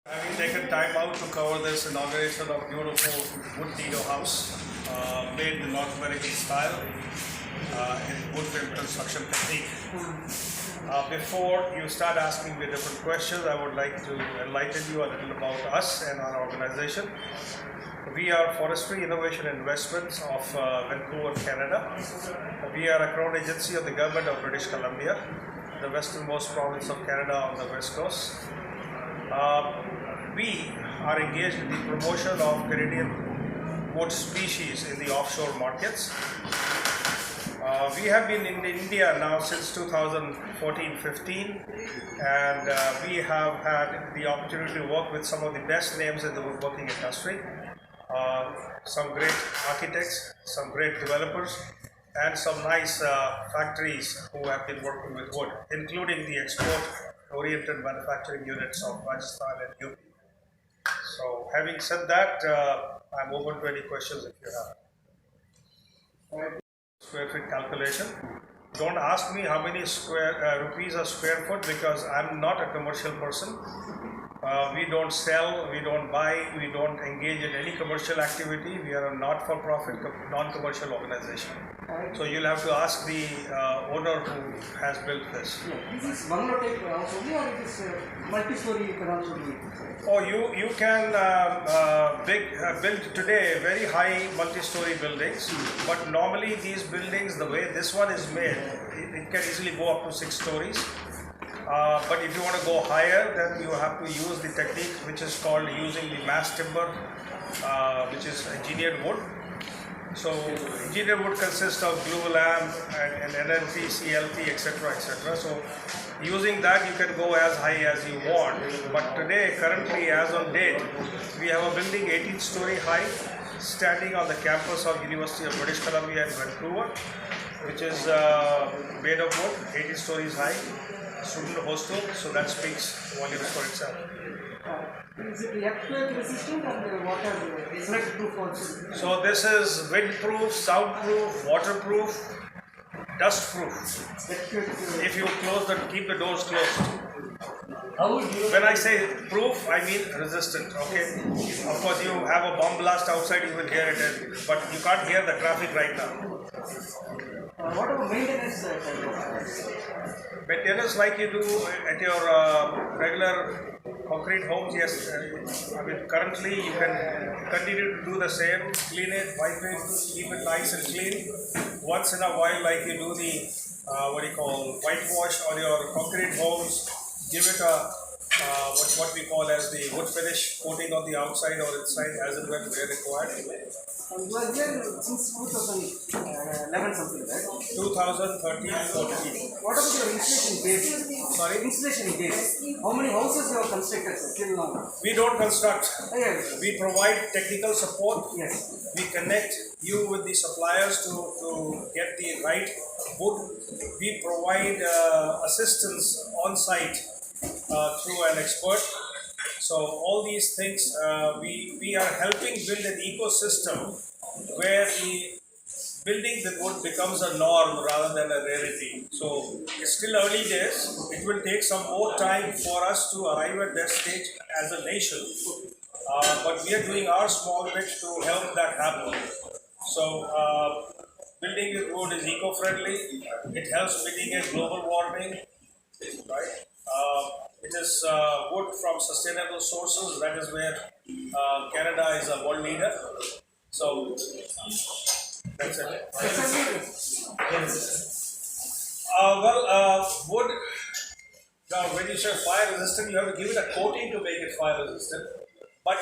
Having taken time out to cover this inauguration of beautiful wood Dido house, made the North American style in wood frame construction technique. Before you start asking me different questions, I would like to enlighten you a little about us and our organization. We are Forestry Innovation Investments of Vancouver, Canada. We are a crown agency of the government of British Columbia, the westernmost province of Canada on the west coast. We are engaged in the promotion of Canadian wood species in the offshore markets. We have been in India now since 2014-15, and we have had the opportunity to work with some of the best names in the woodworking industry. Some great architects, some great developers, and some nice factories who have been working with wood, including the export-oriented manufacturing units of Rajasthan and UP. So, having said that, I'm open to any questions if you have. Square feet calculation. Don't ask me how many rupees a square foot, because I'm not a commercial person. We don't sell, we don't buy, we don't engage in any commercial activity. We are a not-for-profit, non-commercial organization. So you'll have to ask the owner who has built this. Yeah, this is one type house only, or it is multi-story you can also do it? Oh, you can build today very high multi-story buildings, but normally these buildings, the way this one is made, it can easily go up to 6 stories. But if you want to go higher, then you have to use the technique which is called using the mass timber, which is engineered wood. So engineered wood consists of glulam and NNP, CLP, etc., etc. So using that you can go as high as you want. But today, currently, as on date, we have a building 18-story high, standing on the campus of University of British Columbia in Vancouver, which is made of wood, 18 stories high. Student hostel, so that speaks volumes for itself. Is it earthquake resistant and water flood-proof also? So this is windproof, soundproof, waterproof, dustproof. If you keep the doors closed. When I say proof, I mean resistant. Okay. Of course, you have a bomb blast outside, you will hear it, but you can't hear the traffic right now. What about maintenance? Maintenance like you do at your regular concrete homes, yes. I mean, currently you can continue to do the same, clean it, wipe it, keep it nice and clean. Once in a while, like you do the whitewash on your concrete homes, give it a what we call as the wood finish coating on the outside or inside as and when where required. And you are here since 2011 something, right? 2013-14. What about your installation base? Sorry? Installation base. How many houses you have constructed till now? We don't construct. Yes. We provide technical support. Yes. We connect you with the suppliers to get the right wood. We provide assistance on site through an expert. So all these things, we are helping build an ecosystem where the building with wood becomes a norm rather than a rarity. So it's still early days. It will take some more time for us to arrive at that stage as a nation. But we are doing our small bit to help that happen. So building with wood is eco-friendly. It helps mitigate global warming, right? It is wood from sustainable sources. That is where Canada is a world leader. So that's it. Wood. Now, when you say fire resistant, you have to give it a coating to make it fire resistant. But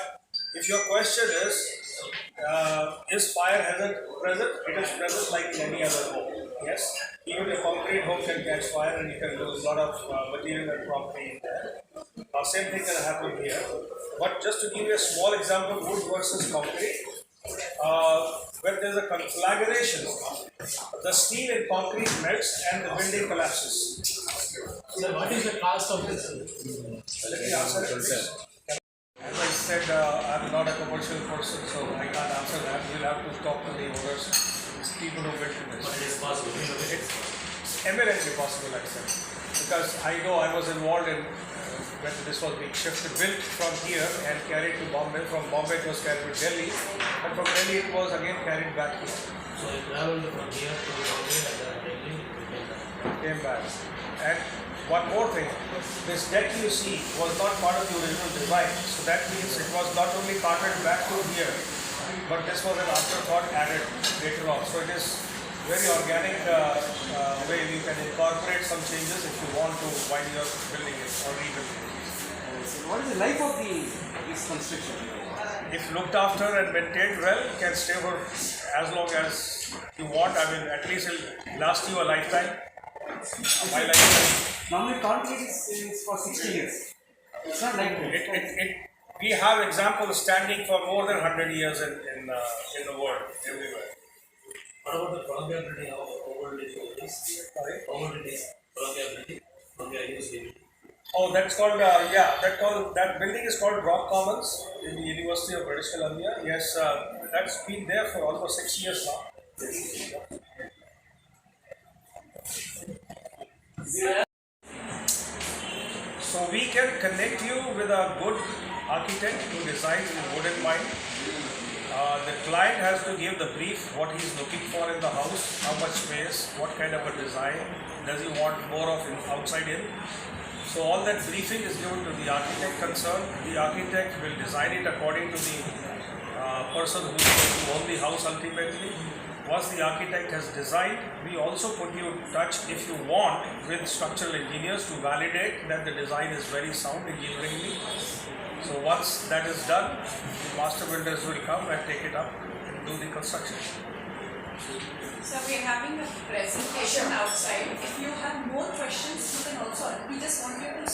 if your question is fire hazard present? It is present like in any other home. Yes, even a concrete home can catch fire and you can lose a lot of material and property in there. Same thing can happen here. But just to give you a small example, wood versus concrete, when there is a conflagration, the steel in concrete melts and the building collapses. So what is the cost of this? Let me answer it, please. As I said, I'm not a commercial person, so I can't answer that. You'll have to talk to the owners. People who built this. But it is possible. It's eminently possible, I said, because I know I was involved in when this was being shifted, built from here and carried to Bombay. From Bombay it was carried to Delhi, and from Delhi it was again carried back here. So it traveled from here to Bombay and then Delhi to Came back. And one more thing, this deck you see was not part of the original design. So that means it was not only carted back to here, but this was an afterthought added later on. So it is very organic way you can incorporate some changes if you want to while you're building it or rebuilding it. So what is the life of this construction? If looked after and maintained well, it can stay for as long as you want. I mean, at least it'll last you a lifetime. My lifetime. Normally concrete is for 60 years. It's not like that. We have examples standing for more than 100 years in the world, everywhere. What about the prolongability? How old it is? Sorry? How old it is? Prolongability? Prolongability. Oh, that's called, that building is called Rock Commons in the University of British Columbia. Yes, that's been there for almost 6 years now. So we can connect you with a good architect who designs in wood in mind. The client has to give the brief, what he's looking for in the house, how much space, what kind of a design, does he want more of outside in. So all that briefing is given to the architect concerned. The architect will design it according to the person who is going to own the house ultimately. Once the architect has designed, we also put you in touch, if you want, with structural engineers to validate that the design is very sound engineeringly. So once that is done, the master builders will come and take it up and do the construction. So we are having a presentation outside. If you have more questions, you can also. We just want you to